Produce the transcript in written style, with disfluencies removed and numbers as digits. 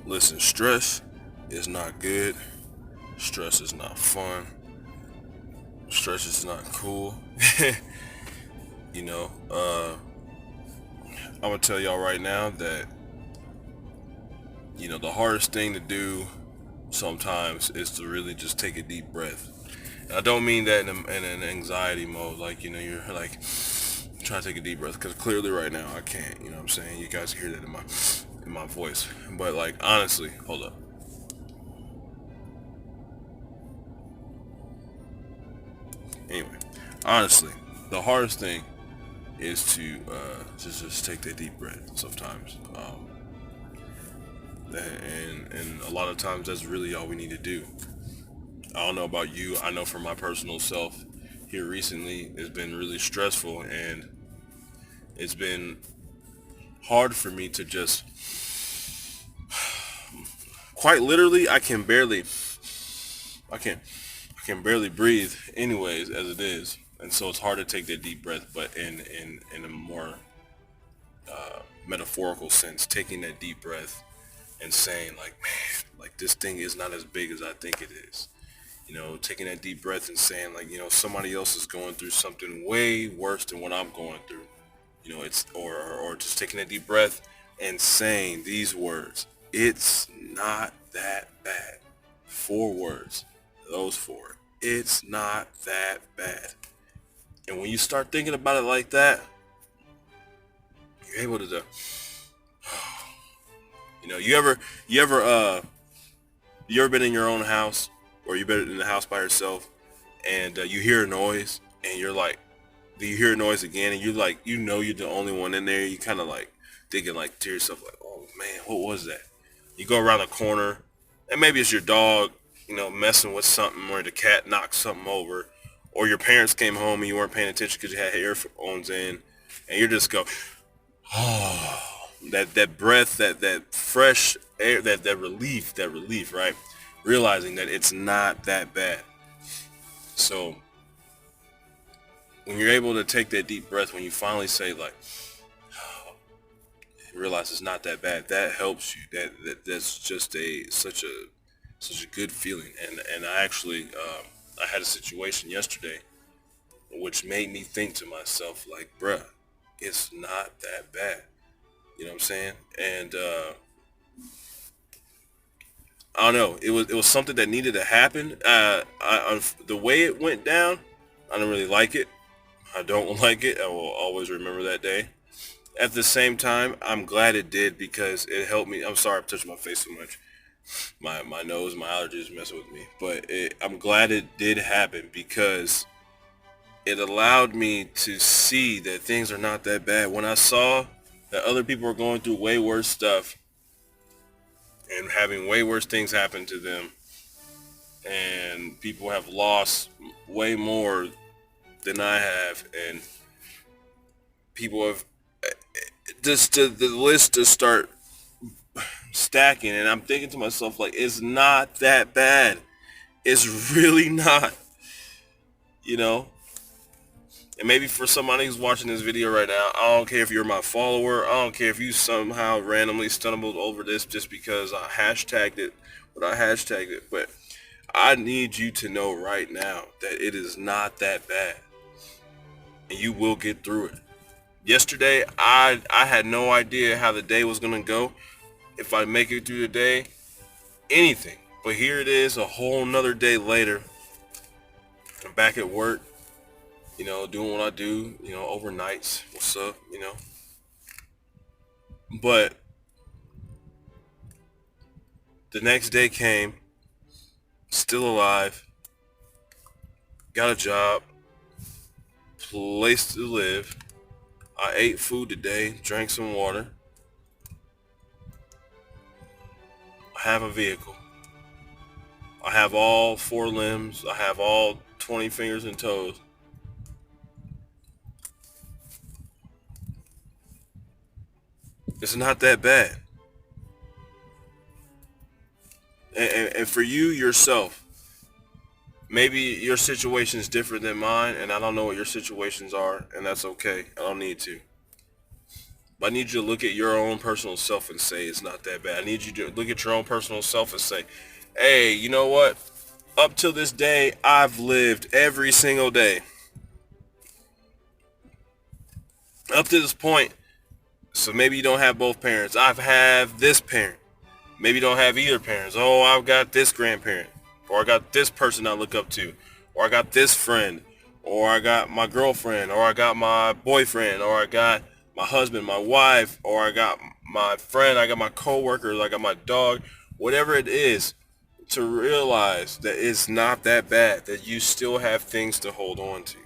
Listen, stress is not good. Stress is not fun. Stress is not cool. you know, uh, I'm gonna tell y'all right now that the hardest thing to do sometimes is to really just take a deep breath. And I don't mean that in an anxiety mode, like you're like trying to take a deep breath, because clearly right now I can't. You know what I'm saying? You guys hear that in my voice. But like honestly, hold up. Anyway, honestly, the hardest thing is to just take that deep breath sometimes. And a lot of times that's really all we need to do. I don't know about you. I know for my personal self, here recently, it's been really stressful, and it's been hard for me to just quite literally. I can I can barely breathe, anyways, as it is, and so it's hard to take that deep breath. But in a more metaphorical sense, taking that deep breath and saying like, man, like this thing is not as big as I think it is. Taking that deep breath and saying like, somebody else is going through something way worse than what I'm going through. It's or just taking a deep breath and saying these words. It's not that bad. 4 words. Those 4. It's not that bad. And when you start thinking about it like that, you're able to do. You ever been in your own house, or you been in the house by yourself, and you hear a noise, and you're like, do you hear a noise again? And you're the only one in there. You kind of like thinking like to yourself like, oh man, what was that? You go around the corner, and maybe it's your dog, messing with something, or the cat knocked something over, or your parents came home and you weren't paying attention because you had earphones in, and you're just go, oh, that breath, that fresh air, that relief, right? Realizing that it's not that bad. So when you're able to take that deep breath, when you finally say like, realize it's not that bad, that helps you. That's just such a good feeling. And I actually I had a situation yesterday which made me think to myself like, bruh, it's not that bad. You know what I'm saying? And I don't know. It was something that needed to happen. The way it went down, I don't really like it. I don't like it. I will always remember that day. At the same time, I'm glad it did, because it helped me. I'm sorry, I'm touching my face so much. My nose, my allergies messing with me. But I'm glad it did happen, because it allowed me to see that things are not that bad. When I saw that other people are going through way worse stuff and having way worse things happen to them, and people have lost way more than I have, and people have just the list to start stacking, and I'm thinking to myself like, it's not that bad. It's really not, you know. And maybe for somebody who's watching this video right now, I don't care if you're my follower. I don't care if you somehow randomly stumbled over this just because I hashtagged it, but I hashtagged it. But I need you to know right now that it is not that bad, and you will get through it. Yesterday, I had no idea how the day was gonna go, if I make it through the day, anything. But here it is, a whole nother day later. I'm back at work, doing what I do, overnights. What's up? But the next day came, still alive, got a job, place to live. I ate food today, drank some water. I have a vehicle. I have all 4 limbs. I have all 20 fingers and toes. It's not that bad. And for you yourself, maybe your situation is different than mine, and I don't know what your situations are, and that's okay. I don't need to. But I need you to look at your own personal self and say it's not that bad. I need you to look at your own personal self and say, hey, you know what? Up till this day, I've lived every single day. Up to this point, so maybe you don't have both parents. I've have this parent. Maybe you don't have either parents. Oh, I've got this grandparent. Or I got this person I look up to. Or I got this friend. Or I got my girlfriend. Or I got my boyfriend. Or I got my husband, my wife. Or I got my friend. I got my coworkers. I got my dog. Whatever it is, to realize that it's not that bad. That you still have things to hold on to.